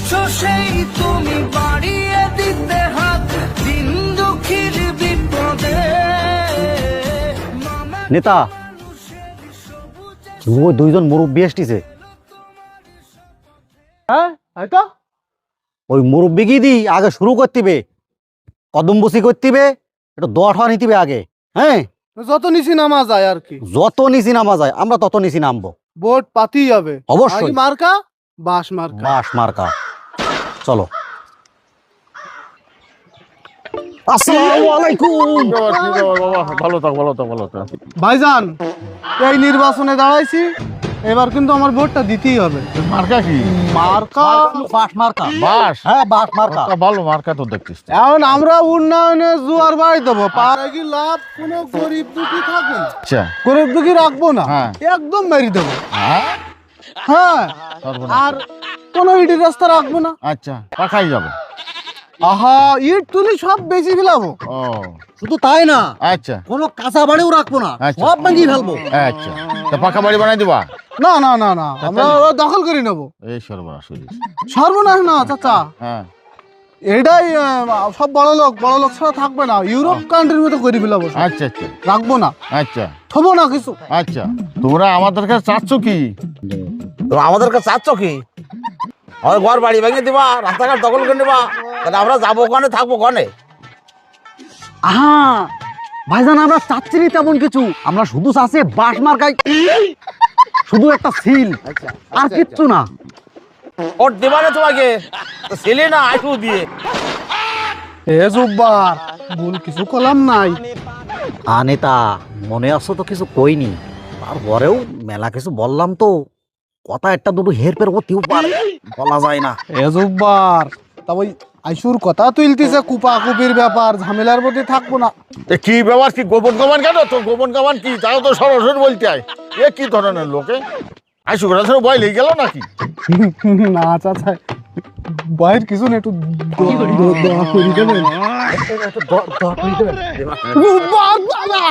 দিয়েছো সেই তুমি বাড়িয়ে দিতে হাত দিন দুঃখীর বিপদে। নেতা ওই দুইজন মুরব্বী আসতেছে। হ্যাঁ তো ওই মুরব্বী কি দি আগে শুরু করতিবে, কদম বসি করতিবে, একটু দোয়া ঠোয়া নিতিবে আগে। হ্যাঁ, যত নিচে নামা যায় আর কি, যত নিচে নামা যায় আমরা তত নিচে নামবো। ভোট পাতেই হবে অবশ্যই। আগে মার্কা বাস মার্কা। বাস মার্কা। চলো। আসসালামু আলাইকুম। ভালো থাক ভালো থাক ভালো থাক। ভাইজান এই নির্বাচনে দাঁড়াইছি, এবার কিন্তু আমার ভোটটা দিতেই হবে। মার্কা কি? মার্কা বাস মার্কা। বাস? হ্যাঁ বাস মার্কা। ভালো মার্কা তো দেখতিস। এখন আমরা উন্নয়নে জোয়ার বাড়ি দেবো, পাড়া কি লাভ কোনো গরিব দুঃখী থাকবে না, আচ্ছা গরিব দুঃখী রাখবো না, হ্যাঁ। একদম মেরে দেবো। হ্যাঁ হ্যাঁ, আর কোনো ইটি রাস্তা রাখবো না। আচ্ছা পাখাই যাবে। আহা, ইট তুলি সব বেশি ফেলাবো। ও শুধু তাই না, আচ্ছা কোনো কাঁচা বাড়িও রাখবো না, আচ্ছা। সব ভাঙিয়ে ফেলবো। আচ্ছা তা পাকা বাড়ি বানাই দিবা? না না না না, আমরা ওরা দখল করে নেবো। এই সর্বনাশ হয়েছে। সর্বনাশ না চাচা, হ্যাঁ এটাই সব বড় লোক ছাড়া থাকবে না, ইউরোপ কান্ট্রির মতো করে ফেলাবো সব। আচ্ছা আচ্ছা রাখবো না, আচ্ছা থবো না কিছু। আচ্ছা তোমরা আমাদের কাছে চাচ্ছ কি? তো আমাদের কাছে চাচ্ছ কি? আমাদের ঘর বাড়ি ভেঙে দিবা, রাস্তাঘাট দখল করে নেবা, তাহলে আমরা যাবো ওখানে, থাকবো ওখানে। আহা ভাইজান, আমরা চাচ্ছি না তেমন কিছু, আমরা শুধু চাচ্ছি বাস মার্কাই, শুধু একটা সিল, আর কিচ্ছু না। ওর দিবা না তোমাকে, তো ছেলে না আইটু দিয়ে। এ জুব্বার, ভুল কিছু কলাম নাই। নেতা মনে আসো তো কিছু কইনি, তারপরেও মেলা কিছু বললাম তো, কথা একটা দুটো হেরফের হতেও পারে, বলা যায় না। এ জুব্বার, তা ওই আইসুর কথা তুলতেছে, কুপাকুপির ব্যাপার, ঝামেলার মধ্যে থাকবো না। কি ব্যাপার? কি গোপন কামান কেন? তোর গোপন কামান কি? তাও তো সরাসরি বলতে হয়। এ কি ধরনের লোকে আইসু করার ভয় লেগে গেল নাকি? না চাচা, বাইর কিছু না, একটু দোয়া করে দেবেন। জুব্বার বাবা।